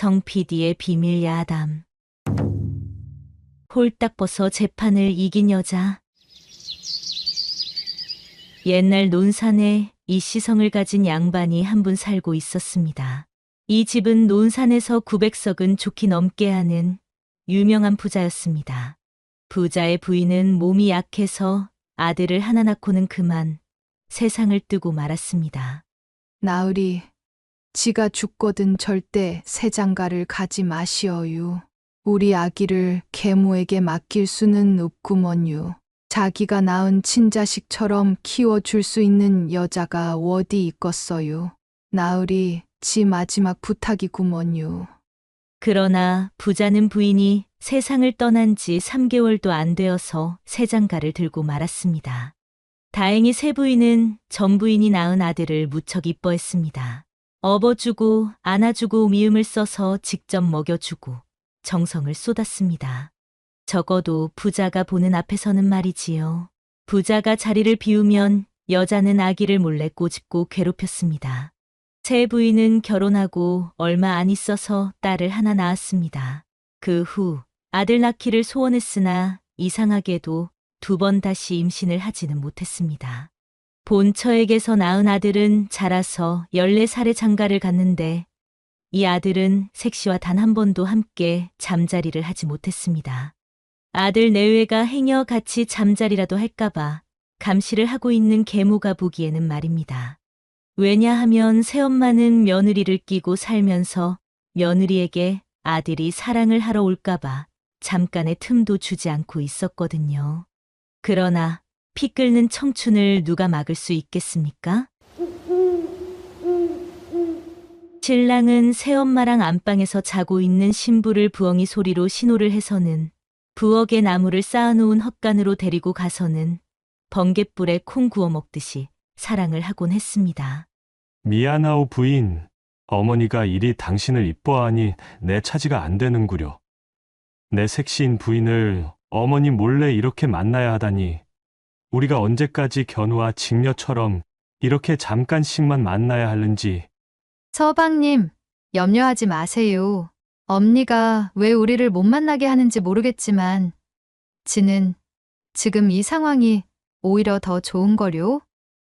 정 PD의 비밀 야담. 홀딱 벗어 재판을 이긴 여자. 옛날 논산에 이시성을 가진 양반이 한 분 살고 있었습니다. 이 집은 논산에서 900석은 좋게 넘게 하는 유명한 부자였습니다. 부자의 부인은 몸이 약해서 아들을 하나 낳고는 그만 세상을 뜨고 말았습니다. 나으리, 지가 죽거든 절대 새 장가를 가지 마시어유. 우리 아기를 계모에게 맡길 수는 없구먼유. 자기가 낳은 친자식처럼 키워줄 수 있는 여자가 어디 있겠어유. 나으리, 지 마지막 부탁이구먼유. 그러나 부자는 부인이 세상을 떠난 지 3개월도 안 되어서 새 장가를 들고 말았습니다. 다행히 새 부인은 전 부인이 낳은 아들을 무척 이뻐했습니다. 업어주고 안아주고 미움을 써서 직접 먹여주고 정성을 쏟았습니다. 적어도 부자가 보는 앞에서는 말이지요. 부자가 자리를 비우면 여자는 아기를 몰래 꼬집고 괴롭혔습니다. 새 부인은 결혼하고 얼마 안 있어서 딸을 하나 낳았습니다. 그 후 아들 낳기를 소원했으나 이상하게도 2번 다시 임신을 하지는 못했습니다. 본처에게서 낳은 아들은 자라서 14살의 장가를 갔는데 이 아들은 색시와 단 한 번도 함께 잠자리를 하지 못했습니다. 아들 내외가 행여 같이 잠자리라도 할까봐 감시를 하고 있는 계모가 보기에는 말입니다. 왜냐하면 새엄마는 며느리를 끼고 살면서 며느리에게 아들이 사랑을 하러 올까봐 잠깐의 틈도 주지 않고 있었거든요. 그러나 피 끓는 청춘을 누가 막을 수 있겠습니까? 신랑은 새엄마랑 안방에서 자고 있는 신부를 부엉이 소리로 신호를 해서는 부엌에 나무를 쌓아놓은 헛간으로 데리고 가서는 번갯불에 콩 구워 먹듯이 사랑을 하곤 했습니다. 미안하오 부인, 어머니가 이리 당신을 이뻐하니 내 차지가 안 되는구려. 내 색시인 부인을 어머니 몰래 이렇게 만나야 하다니. 우리가 언제까지 견우와 직녀처럼 이렇게 잠깐씩만 만나야 하는지. 서방님, 염려하지 마세요. 엄니가 왜 우리를 못 만나게 하는지 모르겠지만 지는 지금 이 상황이 오히려 더 좋은 거요.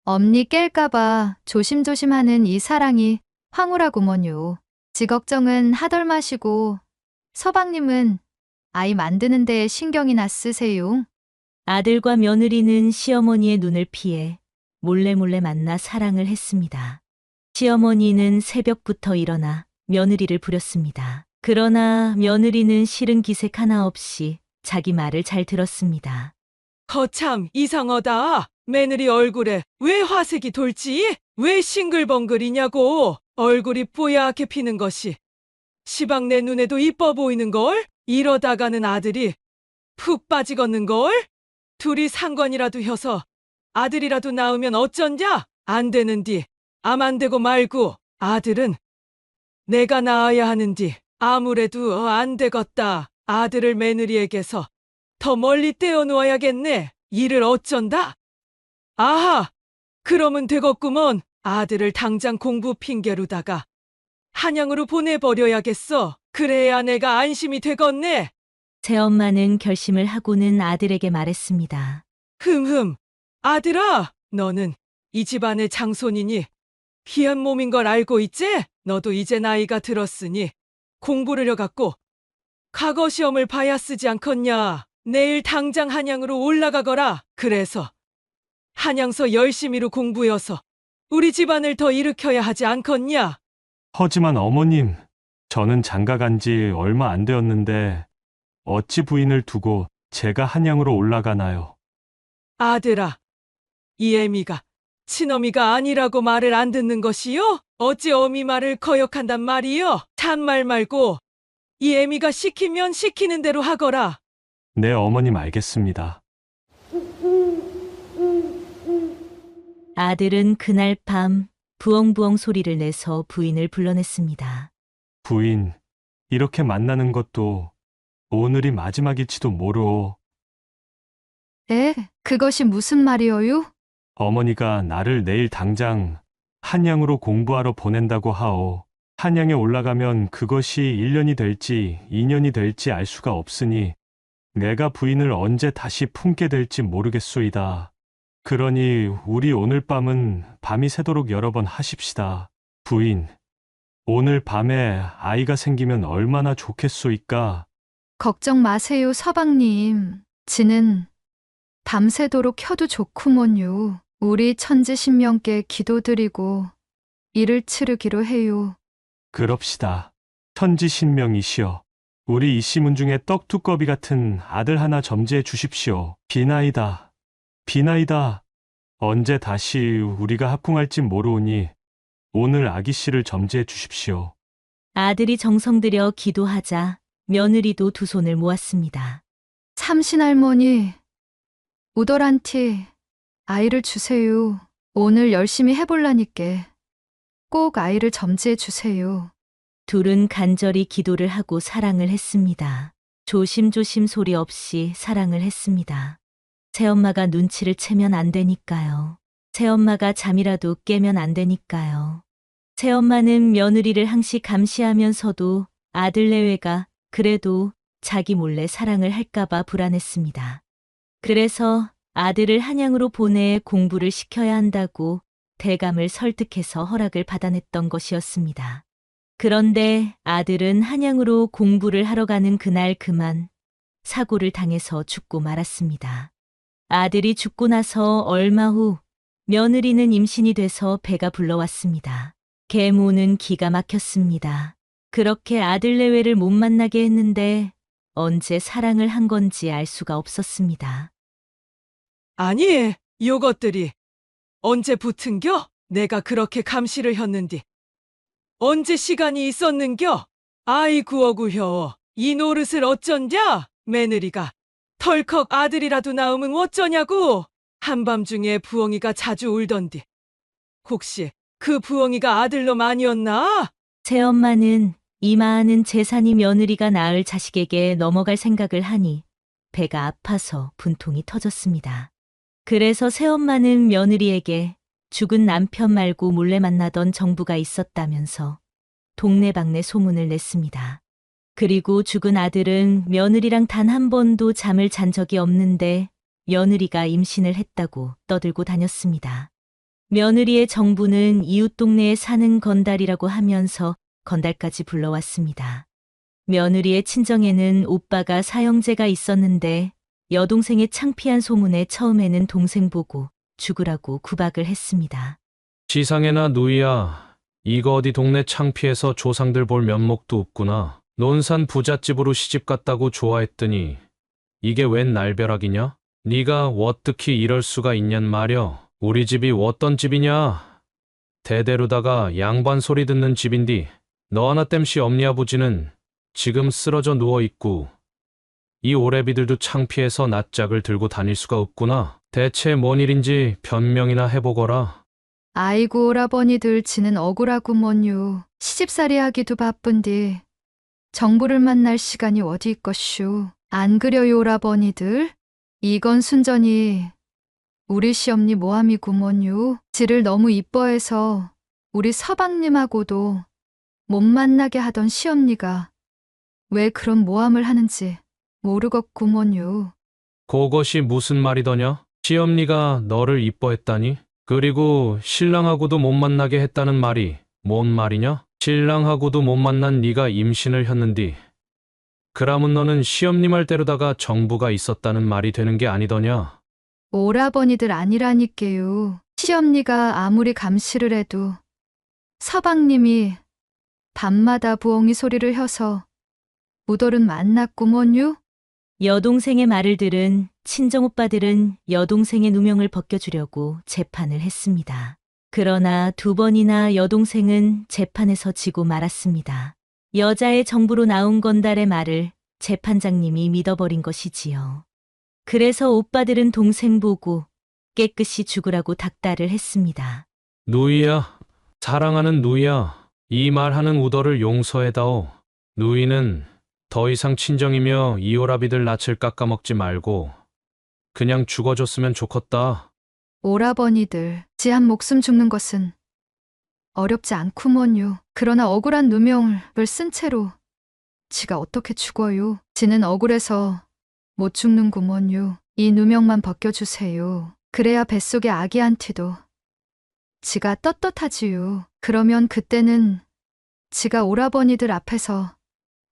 엄니 깰까봐 조심조심하는 이 사랑이 황홀하구먼요. 지 걱정은 하덜 마시고 서방님은 아이 만드는 데에 신경이나 쓰세요. 아들과 며느리는 시어머니의 눈을 피해 몰래 만나 사랑을 했습니다. 시어머니는 새벽부터 일어나 며느리를 부렸습니다. 그러나 며느리는 싫은 기색 하나 없이 자기 말을 잘 들었습니다. 거참 이상하다. 며느리 얼굴에 왜 화색이 돌지? 왜 싱글벙글이냐고. 얼굴이 뽀얗게 피는 것이 시방 내 눈에도 이뻐 보이는걸? 이러다가는 아들이 푹 빠지겠는걸? 둘이 상관이라도 혀서 아들이라도 낳으면 어쩐냐? 안 되는디. 암 안 되고 말고 아들은 내가 낳아야 하는디. 아무래도 안 되겠다. 아들을 며느리에게서 더 멀리 떼어놓아야겠네. 이를 어쩐다? 아하! 그러면 되겠구먼. 아들을 당장 공부 핑계로다가 한양으로 보내버려야겠어. 그래야 내가 안심이 되겠네. 새엄마는 결심을 하고는 아들에게 말했습니다. 흠흠. 아들아, 너는 이 집안의 장손이니 귀한 몸인 걸 알고 있지? 너도 이제 나이가 들었으니 공부를 해갖고 과거 시험을 봐야 쓰지 않겠냐. 내일 당장 한양으로 올라가거라. 그래서 한양서 열심히로 공부여서 우리 집안을 더 일으켜야 하지 않겠냐. 하지만 어머님, 저는 장가 간 지 얼마 안 되었는데 어찌 부인을 두고 제가 한양으로 올라가나요? 아들아, 이 애미가 친어미가 아니라고 말을 안 듣는 것이요? 어찌 어미 말을 거역한단 말이요? 잔말 말고 이 애미가 시키면 시키는 대로 하거라. 네, 어머님 알겠습니다. 아들은 그날 밤 부엉부엉 소리를 내서 부인을 불러냈습니다. 부인, 이렇게 만나는 것도 오늘이 마지막일지도 모르오. 에? 그것이 무슨 말이어요? 어머니가 나를 내일 당장 한양으로 공부하러 보낸다고 하오. 한양에 올라가면 그것이 1년이 될지 2년이 될지 알 수가 없으니 내가 부인을 언제 다시 품게 될지 모르겠소이다. 그러니 우리 오늘 밤은 밤이 새도록 여러 번 하십시다. 부인, 오늘 밤에 아이가 생기면 얼마나 좋겠소이까? 걱정 마세요, 서방님. 지는 밤새도록 켜도 좋구먼요. 우리 천지신명께 기도드리고 일을 치르기로 해요. 그럽시다. 천지신명이시여. 우리 이씨문 중에 떡두꺼비 같은 아들 하나 점지해 주십시오. 비나이다. 비나이다. 언제 다시 우리가 합궁할지 모르오니 오늘 아기씨를 점지해 주십시오. 아들이 정성 들여 기도하자 며느리도 두 손을 모았습니다. 삼신할머니, 우덜한테 아이를 주세요. 오늘 열심히 해볼라니께 꼭 아이를 점지해 주세요. 둘은 간절히 기도를 하고 사랑을 했습니다. 조심조심 소리 없이 사랑을 했습니다. 새엄마가 눈치를 채면 안 되니까요. 새엄마가 잠이라도 깨면 안 되니까요. 새엄마는 며느리를 항시 감시하면서도 아들 내외가 그래도 자기 몰래 사랑을 할까봐 불안했습니다. 그래서 아들을 한양으로 보내 공부를 시켜야 한다고 대감을 설득해서 허락을 받아냈던 것이었습니다. 그런데 아들은 한양으로 공부를 하러 가는 그날 그만 사고를 당해서 죽고 말았습니다. 아들이 죽고 나서 얼마 후 며느리는 임신이 돼서 배가 불러왔습니다. 계모는 기가 막혔습니다. 그렇게 아들 내외를 못 만나게 했는데 언제 사랑을 한 건지 알 수가 없었습니다. 아니, 요것들이 언제 붙은겨? 내가 그렇게 감시를 했는디. 언제 시간이 있었는겨? 아이구어구혀. 이 노릇을 어쩐냐? 며느리가 덜컥 아들이라도 낳으면 어쩌냐고. 한밤중에 부엉이가 자주 울던디. 혹시 그 부엉이가 아들놈 아니었나? 새엄마는 이 많은 재산이 며느리가 낳을 자식에게 넘어갈 생각을 하니 배가 아파서 분통이 터졌습니다. 그래서 새엄마는 며느리에게 죽은 남편 말고 몰래 만나던 정부가 있었다면서 동네방네 소문을 냈습니다. 그리고 죽은 아들은 며느리랑 단 한 번도 잠을 잔 적이 없는데 며느리가 임신을 했다고 떠들고 다녔습니다. 며느리의 정부는 이웃 동네에 사는 건달이라고 하면서 건달까지 불러왔습니다. 며느리의 친정에는 오빠가 사형제가 있었는데 여동생의 창피한 소문에 처음에는 동생 보고 죽으라고 구박을 했습니다. 지상에나 누이야, 이거 어디 동네 창피해서 조상들 볼 면목도 없구나. 논산 부잣집으로 시집 갔다고 좋아했더니 이게 웬 날벼락이냐? 네가 어떻게 이럴 수가 있냔 말여. 우리 집이 어떤 집이냐? 대대로다가 양반 소리 듣는 집인디 너 하나 땜시 엄니 아버지는 지금 쓰러져 누워있고 이 오래비들도 창피해서 낯짝을 들고 다닐 수가 없구나. 대체 뭔 일인지 변명이나 해보거라. 아이고 오라버니들 지는 억울하구먼요. 시집살이 하기도 바쁜디 정부를 만날 시간이 어디 있것슈. 안 그려요 오라버니들? 이건 순전히 우리 시엄니 모함이구먼요. 지를 너무 이뻐해서 우리 서방님하고도 못 만나게 하던 시엄니가 왜 그런 모함을 하는지 모르겠구먼요. 그것이 무슨 말이더냐? 시엄니가 너를 이뻐했다니? 그리고 신랑하고도 못 만나게 했다는 말이 뭔 말이냐? 신랑하고도 못 만난 네가 임신을 했는디 그러면 너는 시엄니 말대로다가 정부가 있었다는 말이 되는 게 아니더냐? 오라버니들 아니라니께요. 시엄니가 아무리 감시를 해도 서방님이 밤마다 부엉이 소리를 혀서 우덜은 만났구먼요. 여동생의 말을 들은 친정오빠들은 여동생의 누명을 벗겨주려고 재판을 했습니다. 그러나 두 번이나 여동생은 재판에서 지고 말았습니다. 여자의 정부로 나온 건달의 말을 재판장님이 믿어버린 것이지요. 그래서 오빠들은 동생 보고 깨끗이 죽으라고 닥달을 했습니다. 누이야, 사랑하는 누이야, 이 말하는 우더를 용서해다오. 누이는 더 이상 친정이며 이오라비들 낯을 깎아먹지 말고 그냥 죽어줬으면 좋겠다. 오라버니들, 지 한 목숨 죽는 것은 어렵지 않구먼요. 그러나 억울한 누명을 쓴 채로 지가 어떻게 죽어요? 지는 억울해서 못 죽는구먼요. 이 누명만 벗겨주세요. 그래야 뱃속의 아기한테도 지가 떳떳하지요. 그러면 그때는 지가 오라버니들 앞에서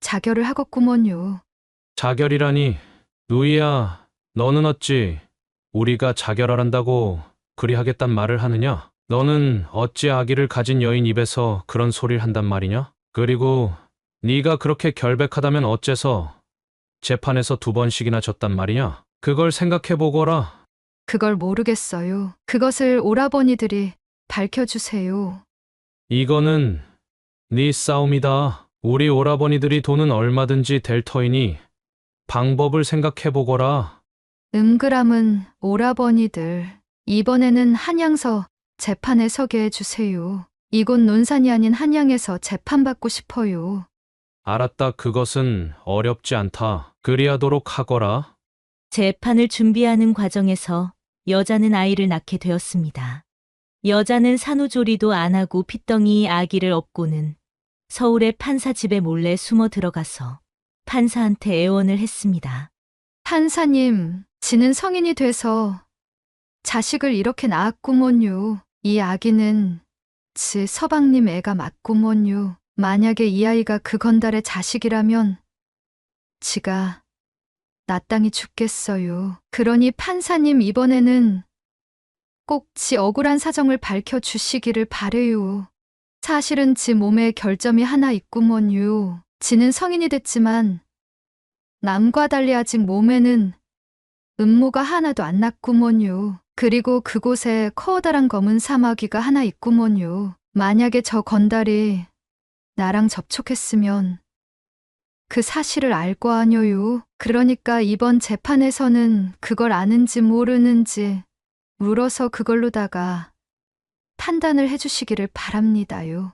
자결을 하겠구먼요. 자결이라니, 누이야, 너는 어찌 우리가 자결하란다고 그리 하겠단 말을 하느냐? 너는 어찌 아기를 가진 여인 입에서 그런 소리를 한단 말이냐? 그리고 네가 그렇게 결백하다면 어째서 재판에서 2번씩이나 졌단 말이냐? 그걸 생각해보거라. 그걸 모르겠어요. 그것을 오라버니들이 밝혀주세요. 이거는 네 싸움이다. 우리 오라버니들이 돈은 얼마든지 될 터이니 방법을 생각해보거라. 음그람은 오라버니들, 이번에는 한양서 재판에 서게 해주세요. 이곳 논산이 아닌 한양에서 재판받고 싶어요. 알았다. 그것은 어렵지 않다. 그리하도록 하거라. 재판을 준비하는 과정에서 여자는 아이를 낳게 되었습니다. 여자는 산후조리도 안 하고 핏덩이 아기를 업고는 서울의 판사 집에 몰래 숨어 들어가서 판사한테 애원을 했습니다. 판사님, 지는 성인이 돼서 자식을 이렇게 낳았구먼요. 이 아기는 지 서방님 애가 맞구먼요. 만약에 이 아이가 그 건달의 자식이라면 지가 나땅이 죽겠어요. 그러니 판사님 이번에는 꼭 지 억울한 사정을 밝혀주시기를 바래요. 사실은 지 몸에 결점이 하나 있구먼요. 지는 성인이 됐지만 남과 달리 아직 몸에는 음모가 하나도 안 났구먼요. 그리고 그곳에 커다란 검은 사마귀가 하나 있구먼요. 만약에 저 건달이 나랑 접촉했으면 그 사실을 알 거 아뇨요. 그러니까 이번 재판에서는 그걸 아는지 모르는지 물어서 그걸로다가 판단을 해주시기를 바랍니다요.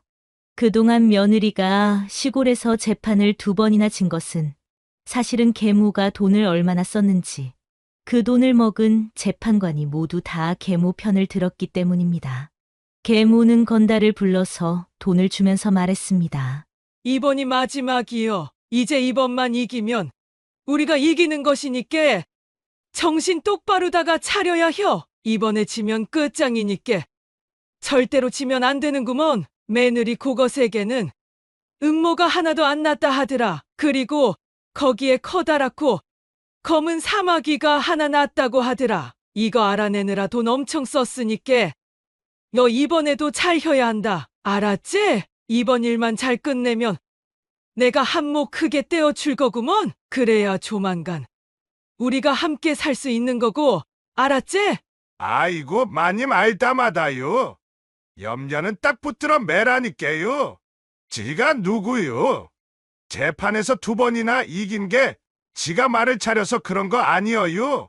그동안 며느리가 시골에서 재판을 2번이나 진 것은 사실은 계모가 돈을 얼마나 썼는지 그 돈을 먹은 재판관이 모두 다 계모 편을 들었기 때문입니다. 계모는 건달을 불러서 돈을 주면서 말했습니다. 이번이 마지막이요. 이제 이번만 이기면 우리가 이기는 것이니께 정신 똑바로다가 차려야 혀. 이번에 지면 끝장이니께 절대로 지면 안 되는구먼. 며느리 그것에게는 음모가 하나도 안 났다 하더라. 그리고 거기에 커다랗고 검은 사마귀가 하나 났다고 하더라. 이거 알아내느라 돈 엄청 썼으니께 너 이번에도 잘 혀야 한다. 알았지? 이번 일만 잘 끝내면 내가 한몫 크게 떼어줄 거구먼. 그래야 조만간 우리가 함께 살 수 있는 거고. 알았지? 아이고, 마님 알다마다요. 염려는 딱 붙들어 매라니까요. 지가 누구요? 재판에서 2번이나 이긴 게 지가 말을 차려서 그런 거 아니어요.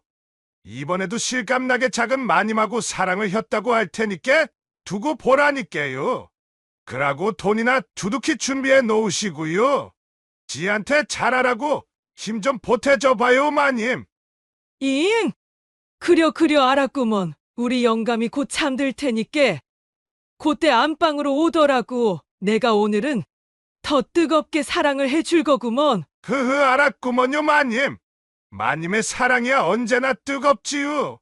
이번에도 실감나게 작은 마님하고 사랑을 했다고 할 테니까 두고 보라니까요. 그러고 돈이나 두둑히 준비해 놓으시고요. 지한테 잘하라고 힘 좀 보태줘 봐요, 마님. 잉! 그려 알았구먼. 우리 영감이 곧 잠들 테니께 그때 안방으로 오더라고. 내가 오늘은 더 뜨겁게 사랑을 해줄 거구먼. 알았구먼요, 마님. 마님의 사랑이야 언제나 뜨겁지요.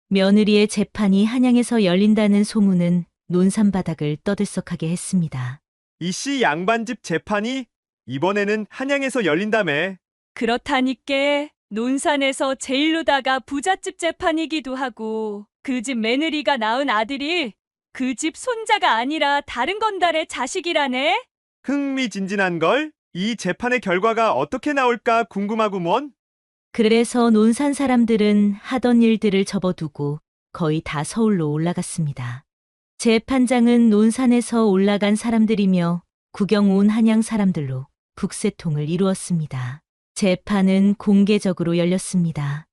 며느리의 재판이 한양에서 열린다는 소문은 논산 바닥을 떠들썩하게 했습니다. 이씨 양반집 재판이 이번에는 한양에서 열린다며. 그렇다니께 논산에서 제일로다가 부잣집 재판이기도 하고 그 집 며느리가 낳은 아들이 그 집 손자가 아니라 다른 건달의 자식이라네. 흥미진진한걸? 이 재판의 결과가 어떻게 나올까 궁금하구먼. 그래서 논산 사람들은 하던 일들을 접어두고 거의 다 서울로 올라갔습니다. 재판장은 논산에서 올라간 사람들이며 구경 온 한양 사람들로 북새통을 이루었습니다. 재판은 공개적으로 열렸습니다.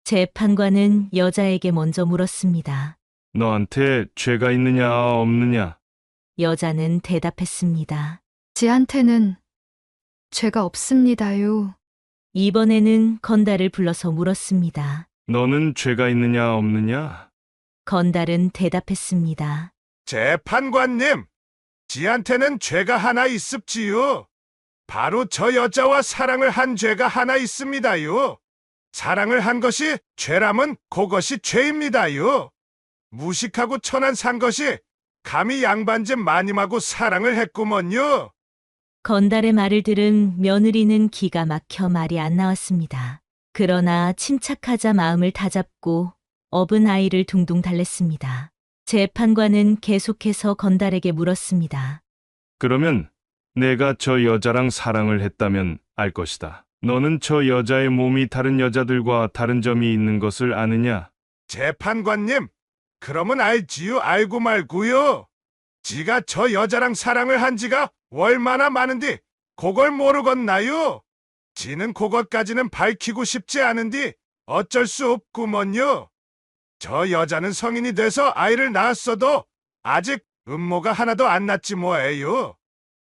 재판관은 여자에게 먼저 물었습니다. 너한테 죄가 있느냐 없느냐? 여자는 대답했습니다. 지한테는 죄가 없습니다요. 이번에는 건달을 불러서 물었습니다. 너는 죄가 있느냐 없느냐? 건달은 대답했습니다. 재판관님, 지한테는 죄가 하나 있습지요. 바로 저 여자와 사랑을 한 죄가 하나 있습니다요. 사랑을 한 것이 죄라면 그것이 죄입니다요. 무식하고 천한 산 것이 감히 양반집 마님하고 사랑을 했구먼요. 건달의 말을 들은 며느리는 기가 막혀 말이 안 나왔습니다. 그러나 침착하자 마음을 다잡고 업은 아이를 둥둥 달랬습니다. 재판관은 계속해서 건달에게 물었습니다. 그러면 내가 저 여자랑 사랑을 했다면 알 것이다. 너는 저 여자의 몸이 다른 여자들과 다른 점이 있는 것을 아느냐? 재판관님, 그러면 알지요, 알고 말고요. 지가 저 여자랑 사랑을 한 지가 얼마나 많은디 그걸 모르겠나요? 지는 그것까지는 밝히고 싶지 않은디 어쩔 수 없구먼요. 저 여자는 성인이 돼서 아이를 낳았어도 아직 음모가 하나도 안 났지 뭐예요.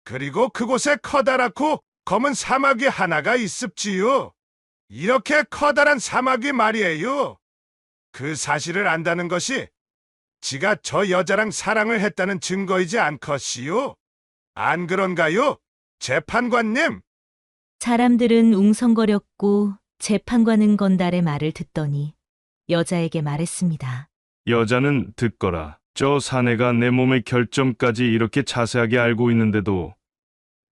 그리고 그곳에 커다랗고 검은 사마귀 하나가 있습지요. 이렇게 커다란 사마귀 말이에요. 그 사실을 안다는 것이 지가 저 여자랑 사랑을 했다는 증거이지 않겠시요? 안 그런가요, 재판관님? 사람들은 웅성거렸고 재판관은 건달의 말을 듣더니 여자에게 말했습니다. 여자는 듣거라. 저 사내가 내 몸의 결점까지 이렇게 자세하게 알고 있는데도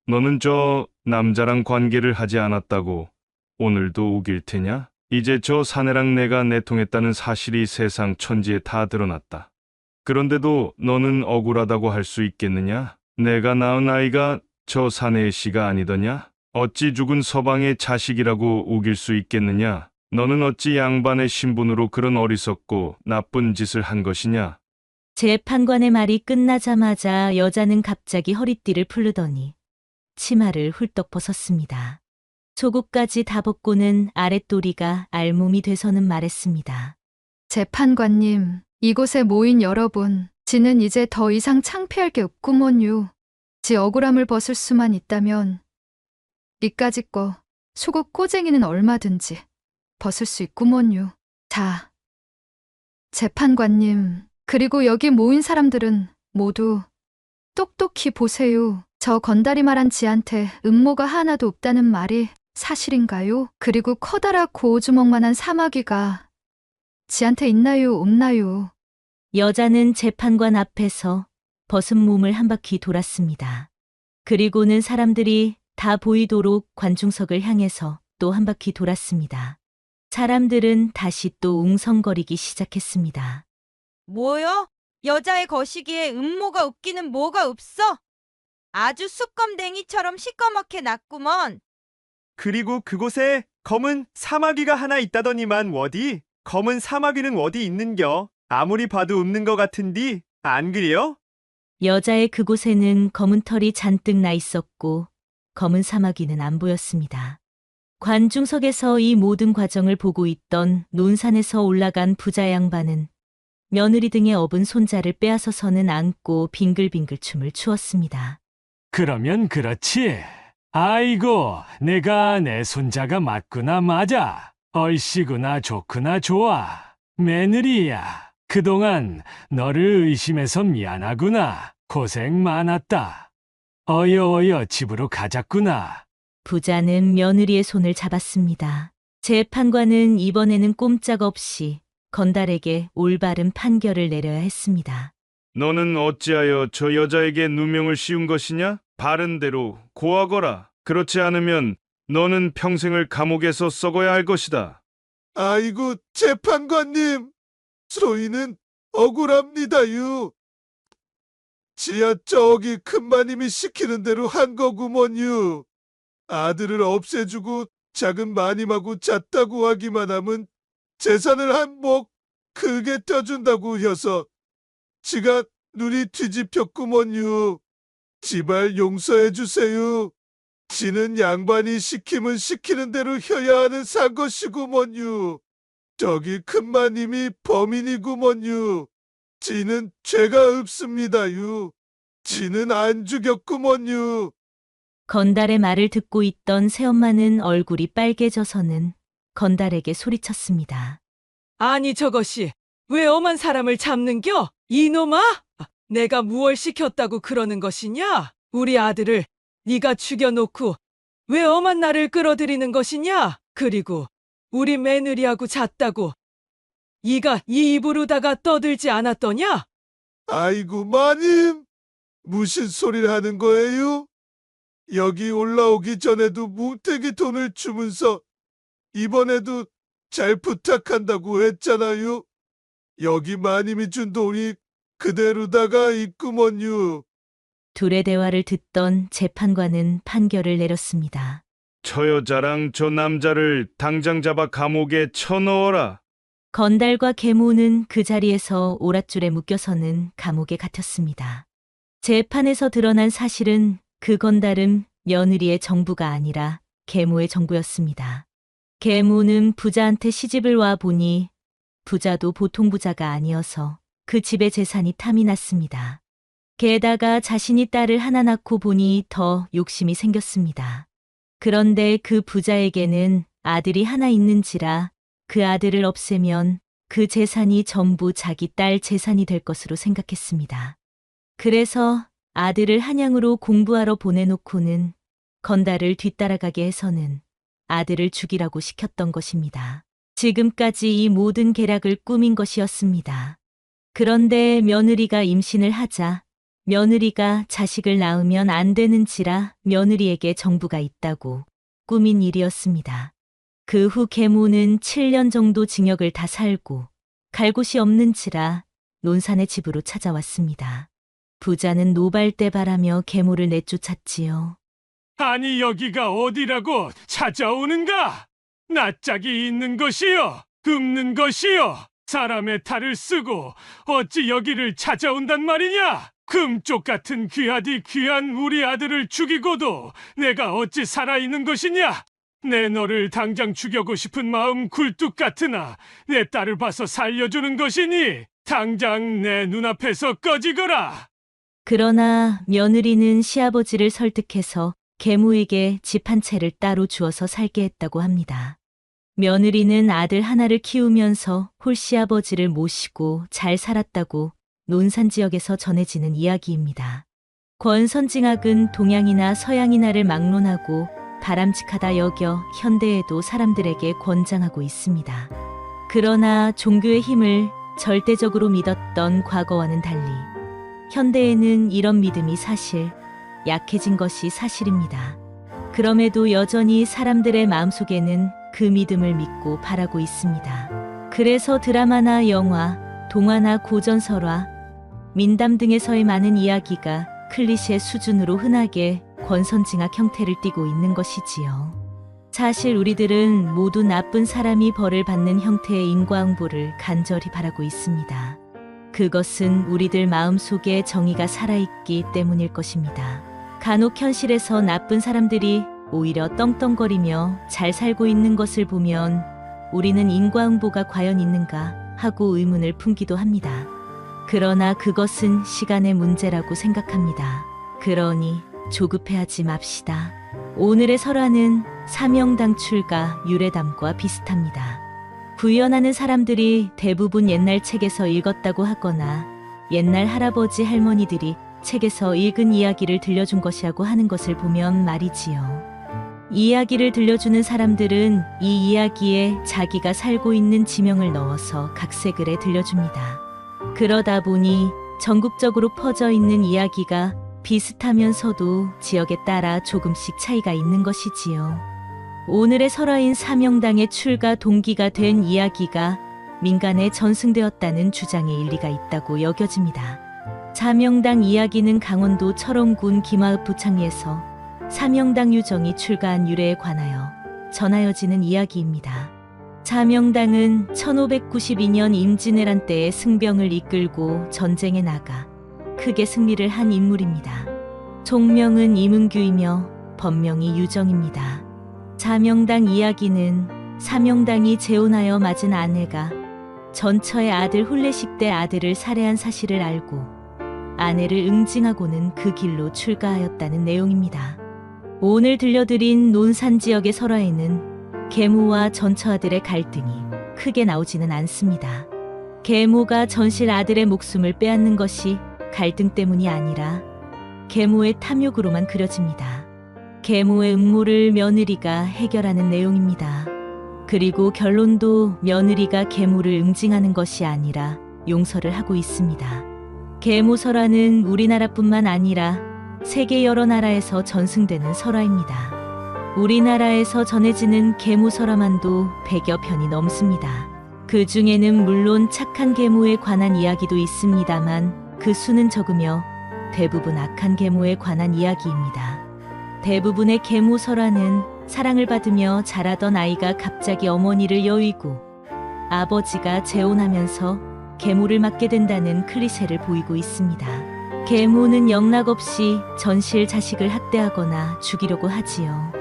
너는 저 남자랑 관계를 하지 않았다고 오늘도 우길 테냐? 이제 저 사내랑 내가 내통했다는 사실이 세상 천지에 다 드러났다. 그런데도 너는 억울하다고 할 수 있겠느냐? 내가 낳은 아이가 저 사내의 씨가 아니더냐? 어찌 죽은 서방의 자식이라고 우길 수 있겠느냐? 너는 어찌 양반의 신분으로 그런 어리석고 나쁜 짓을 한 것이냐? 재판관의 말이 끝나자마자 여자는 갑자기 허리띠를 풀르더니 치마를 훌떡 벗었습니다. 속옷까지 다 벗고는 아랫도리가 알몸이 돼서는 말했습니다. 재판관님, 이곳에 모인 여러분, 지는 이제 더 이상 창피할 게 없구먼요. 지 억울함을 벗을 수만 있다면 이까짓 거 속옷 꼬쟁이는 얼마든지 벗을 수 있구먼요. 자, 재판관님, 그리고 여기 모인 사람들은 모두 똑똑히 보세요. 저 건달이 말한 지한테 음모가 하나도 없다는 말이 사실인가요? 그리고 커다랗고 오주먹만한 사마귀가 지한테 있나요, 없나요? 여자는 재판관 앞에서 벗은 몸을 한 바퀴 돌았습니다. 그리고는 사람들이 다 보이도록 관중석을 향해서 또 한 바퀴 돌았습니다. 사람들은 다시 또 웅성거리기 시작했습니다. 뭐요? 여자의 거시기에 음모가 없기는 뭐가 없어? 아주 쑥검댕이처럼 시꺼멓게 났구먼. 그리고 그곳에 검은 사마귀가 하나 있다더니만 워디? 검은 사마귀는 어디 있는겨? 아무리 봐도 없는 것 같은디 안 그래요? 여자의 그곳에는 검은 털이 잔뜩 나 있었고 검은 사마귀는 안 보였습니다. 관중석에서 이 모든 과정을 보고 있던 논산에서 올라간 부자 양반은 며느리 등의 업은 손자를 빼앗아서는 안고 빙글빙글 춤을 추었습니다. 그러면 그렇지. 아이고, 내가 내 손자가 맞구나 맞아. 얼씨구나 좋구나 좋아. 며느리야, 그동안 너를 의심해서 미안하구나. 고생 많았다. 어여 집으로 가자꾸나. 부자는 며느리의 손을 잡았습니다. 재판관은 이번에는 꼼짝없이 건달에게 올바른 판결을 내려야 했습니다. 너는 어찌하여 저 여자에게 누명을 씌운 것이냐? 바른 대로 고하거라. 그렇지 않으면 너는 평생을 감옥에서 썩어야 할 것이다. 아이고, 재판관님, 소희는 억울합니다요. 지하 저기 큰마님이 시키는 대로 한 거구먼요. 아들을 없애주고 작은 마님하고 잤다고 하기만 하면 재산을 한 몫 크게 떼준다고 해서 지가 눈이 뒤집혔구먼요. 제발 용서해 주세요. 지는 양반이 시키면 시키는 대로 해야 하는 산 것이구먼요. 저기 큰마님이 범인이구먼요. 지는 죄가 없습니다요. 지는 안 죽였구먼요. 건달의 말을 듣고 있던 새엄마는 얼굴이 빨개져서는 건달에게 소리쳤습니다. 아니 저것이 왜 엄한 사람을 잡는겨? 이놈아! 내가 무얼 시켰다고 그러는 것이냐? 우리 아들을 네가 죽여놓고 왜 엄한 나를 끌어들이는 것이냐? 그리고 우리 며느리하고 잤다고 네가 이 입으로다가 떠들지 않았더냐? 아이고, 마님. 무슨 소리를 하는 거예요? 여기 올라오기 전에도 뭉태기 돈을 주면서 이번에도 잘 부탁한다고 했잖아요. 여기 마님이 준 돈이 그대로다가 있구먼요. 둘의 대화를 듣던 재판관은 판결을 내렸습니다. 저 여자랑 저 남자를 당장 잡아 감옥에 쳐넣어라. 건달과 계모는 그 자리에서 오랏줄에 묶여서는 감옥에 갇혔습니다. 재판에서 드러난 사실은 그 건달은 며느리의 정부가 아니라 계모의 정부였습니다. 계모는 부자한테 시집을 와 보니 부자도 보통 부자가 아니어서 그 집의 재산이 탐이 났습니다. 게다가 자신이 딸을 하나 낳고 보니 더 욕심이 생겼습니다. 그런데 그 부자에게는 아들이 하나 있는지라 그 아들을 없애면 그 재산이 전부 자기 딸 재산이 될 것으로 생각했습니다. 그래서 아들을 한양으로 공부하러 보내놓고는 건달을 뒤따라가게 해서는 아들을 죽이라고 시켰던 것입니다. 지금까지 이 모든 계략을 꾸민 것이었습니다. 그런데 며느리가 임신을 하자 며느리가 자식을 낳으면 안 되는지라 며느리에게 정부가 있다고 꾸민 일이었습니다. 그 후 계모는 7년 정도 징역을 다 살고 갈 곳이 없는지라 논산의 집으로 찾아왔습니다. 부자는 노발대발하며 계모를 내쫓았지요. 아니 여기가 어디라고 찾아오는가? 낯짝이 있는 것이요, 긁는 것이요. 사람의 탈을 쓰고 어찌 여기를 찾아온단 말이냐? 금쪽 같은 귀하디 귀한 우리 아들을 죽이고도 내가 어찌 살아있는 것이냐? 내 너를 당장 죽여고 싶은 마음 굴뚝 같으나 내 딸을 봐서 살려주는 것이니 당장 내 눈앞에서 꺼지거라. 그러나 며느리는 시아버지를 설득해서 계모에게 집 한 채를 따로 주어서 살게 했다고 합니다. 며느리는 아들 하나를 키우면서 홀시아버지를 모시고 잘 살았다고 논산 지역에서 전해지는 이야기입니다. 권선징악은 동양이나 서양이나를 막론하고 바람직하다 여겨 현대에도 사람들에게 권장하고 있습니다. 그러나 종교의 힘을 절대적으로 믿었던 과거와는 달리 현대에는 이런 믿음이 사실 약해진 것이 사실입니다. 그럼에도 여전히 사람들의 마음속에는 그 믿음을 믿고 바라고 있습니다. 그래서 드라마나 영화, 동화나 고전설화, 민담 등에서의 많은 이야기가 클리셰 수준으로 흔하게 권선징악 형태를 띠고 있는 것이지요. 사실 우리들은 모두 나쁜 사람이 벌을 받는 형태의 인과응보를 간절히 바라고 있습니다. 그것은 우리들 마음속에 정의가 살아있기 때문일 것입니다. 간혹 현실에서 나쁜 사람들이 오히려 떵떵거리며 잘 살고 있는 것을 보면 우리는 인과응보가 과연 있는가 하고 의문을 품기도 합니다. 그러나 그것은 시간의 문제라고 생각합니다. 그러니 조급해하지 맙시다. 오늘의 설화는 사명당 출가 유래담과 비슷합니다. 구연하는 사람들이 대부분 옛날 책에서 읽었다고 하거나 옛날 할아버지 할머니들이 책에서 읽은 이야기를 들려준 것이라고 하는 것을 보면 말이지요. 이야기를 들려주는 사람들은 이 이야기에 자기가 살고 있는 지명을 넣어서 각색을 해 들려줍니다. 그러다 보니 전국적으로 퍼져 있는 이야기가 비슷하면서도 지역에 따라 조금씩 차이가 있는 것이지요. 오늘의 설화인 사명당의 출가 동기가 된 이야기가 민간에 전승되었다는 주장에 일리가 있다고 여겨집니다. 사명당 이야기는 강원도 철원군 김하읍 부창리에서 사명당 유정이 출가한 유래에 관하여 전하여지는 이야기입니다. 사명당은 1592년 임진왜란 때에 승병을 이끌고 전쟁에 나가 크게 승리를 한 인물입니다. 총명은 이문규이며 법명이 유정입니다. 사명당 이야기는 사명당이 재혼하여 맞은 아내가 전처의 아들 혼례식 때 아들을 살해한 사실을 알고 아내를 응징하고는 그 길로 출가하였다는 내용입니다. 오늘 들려드린 논산 지역의 설화에는 계모와 전처 아들의 갈등이 크게 나오지는 않습니다. 계모가 전실 아들의 목숨을 빼앗는 것이 갈등 때문이 아니라 계모의 탐욕으로만 그려집니다. 계모의 음모를 며느리가 해결하는 내용입니다. 그리고 결론도 며느리가 계모를 응징하는 것이 아니라 용서를 하고 있습니다. 계모설화는 우리나라뿐만 아니라 세계 여러 나라에서 전승되는 설화입니다. 우리나라에서 전해지는 계모설화만도 100여 편이 넘습니다. 그 중에는 물론 착한 계모에 관한 이야기도 있습니다만 그 수는 적으며 대부분 악한 계모에 관한 이야기입니다. 대부분의 계모설화는 사랑을 받으며 자라던 아이가 갑자기 어머니를 여의고 아버지가 재혼하면서 계모를 맞게 된다는 클리셰를 보이고 있습니다. 계모는 영락없이 전실 자식을 학대하거나 죽이려고 하지요.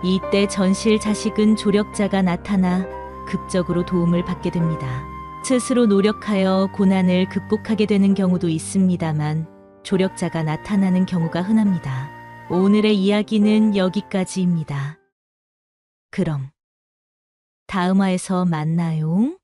이때 전실 자식은 조력자가 나타나 극적으로 도움을 받게 됩니다. 스스로 노력하여 고난을 극복하게 되는 경우도 있습니다만 조력자가 나타나는 경우가 흔합니다. 오늘의 이야기는 여기까지입니다. 그럼 다음 화에서 만나요.